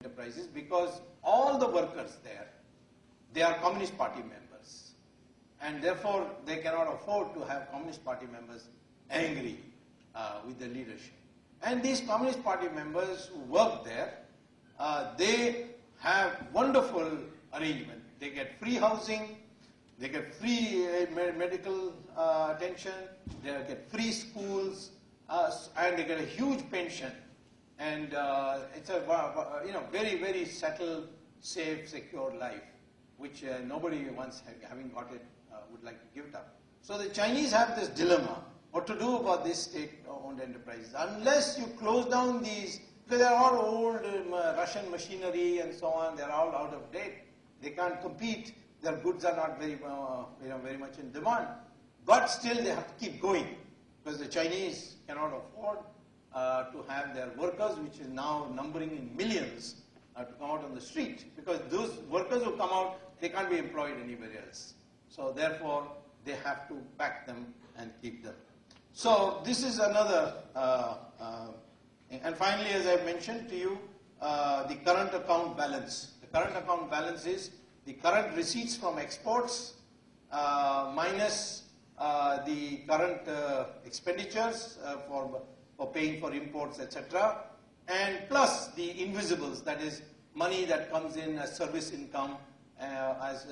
enterprises because all the workers there, they are Communist Party members. And therefore, they cannot afford to have Communist Party members angry with the leadership. And these Communist Party members who work there, they have wonderful arrangement. They get free housing, they get free medical attention, they get free schools, and they get a huge pension. And it's a very, very settled, safe, secure life, which nobody once having got it would like to give it up. So the Chinese have this dilemma, what to do about these state-owned enterprises. Unless you close down these, because they are all old Russian machinery and so on, they are all out of date. They can't compete. Their goods are not very, very much in demand. But still, they have to keep going because the Chinese cannot afford to have their workers, which is now numbering in millions, to come out on the street. Because those workers who come out, they can't be employed anywhere else. So therefore, they have to back them and keep them. So this is another. And finally, as I mentioned to you, the current account balance. The current account balance is the current receipts from exports minus the current expenditures for paying for imports, etc., and plus the invisibles, that is money that comes in as service income, as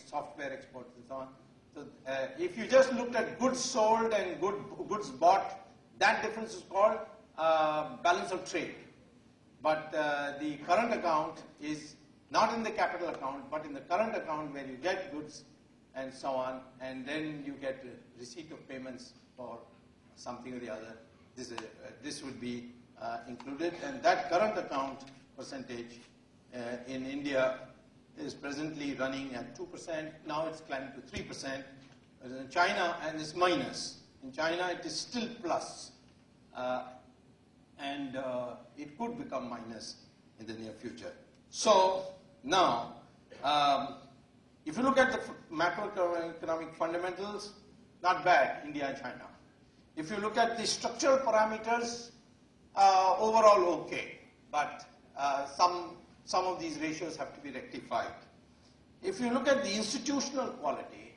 software exports and so on. So if you just looked at goods sold and goods bought, that difference is called balance of trade. But the current account is not in the capital account, but in the current account where you get goods and so on, and then you get receipt of payments for something or the other. This would be included, and that current account percentage in India is presently running at 2%. Now it's climbed to 3%. In China, and it's minus. In China, it is still plus. And it could become minus in the near future. So now, if you look at the macroeconomic fundamentals, not bad, India and China. If you look at the structural parameters, overall okay, but some of these ratios have to be rectified. If you look at the institutional quality,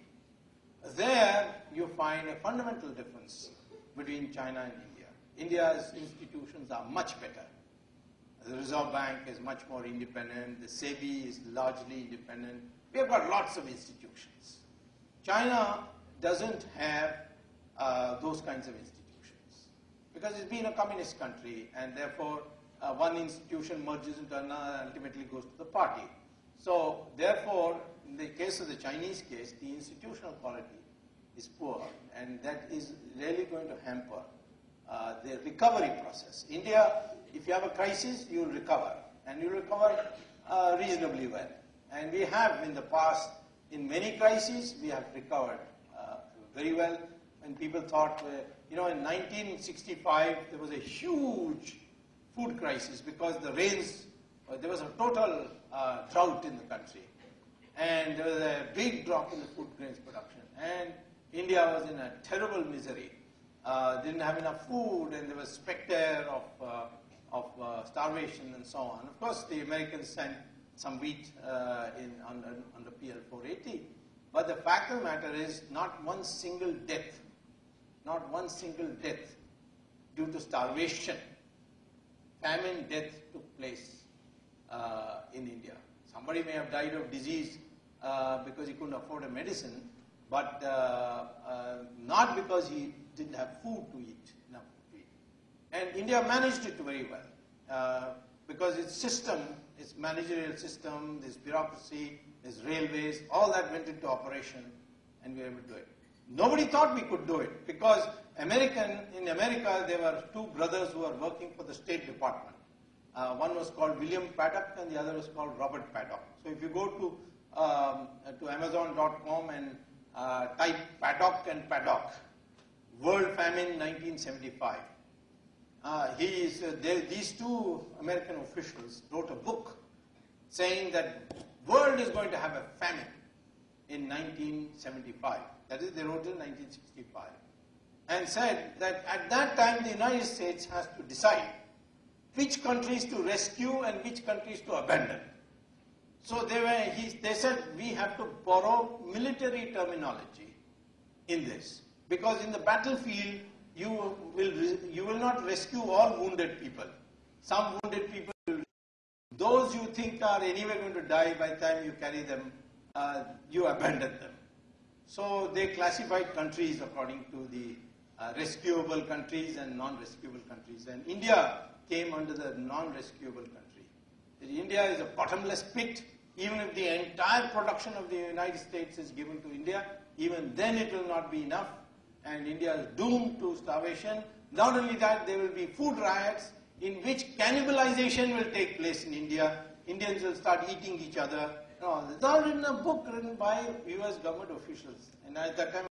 there you find a fundamental difference between China and India. India's institutions are much better. The Reserve Bank is much more independent. The SEBI is largely independent. We have got lots of institutions. China doesn't have those kinds of institutions because it's been a communist country, and therefore one institution merges into another and ultimately goes to the party. So therefore, in the case of the Chinese case, the institutional quality is poor, and that is really going to hamper the recovery process. India, if you have a crisis, you will recover, and you will recover reasonably well. And we have in the past, in many crises, we have recovered very well. And people thought, in 1965, there was a huge food crisis because the rains, there was a total drought in the country. And there was a big drop in the food grains production. And India was in a terrible misery. Didn't have enough food, and there was specter of starvation and so on. Of course, the Americans sent some wheat under PL 480. But the fact of the matter is, not one single death due to starvation, famine death took place in India. Somebody may have died of disease because he couldn't afford a medicine, but not because he didn't have food to eat, enough food to eat. And India managed it very well because its system, its managerial system, this bureaucracy, its railways, all that went into operation, and we were able to do it. Nobody thought we could do it because in America there were two brothers who were working for the State Department. One was called William Paddock and the other was called Robert Paddock. So if you go to Amazon.com and type Paddock and Paddock, World Famine 1975. These two American officials wrote a book saying that world is going to have a famine in 1975. That is, they wrote it in 1965. And said that at that time the United States has to decide, which countries to rescue and which countries to abandon. So they said we have to borrow military terminology in this, because in the battlefield you will not rescue all wounded people. Some wounded people, those you think are anyway going to die, by the time you carry them, you abandon them. So they classified countries according to the rescuable countries and non-rescuable countries, and India came under the non-rescuable country. India is a bottomless pit. Even if the entire production of the United States is given to India, even then it will not be enough, and India is doomed to starvation. Not only that, there will be food riots in which cannibalization will take place in India. Indians will start eating each other. No, it's all in a book written by US government officials. And at that time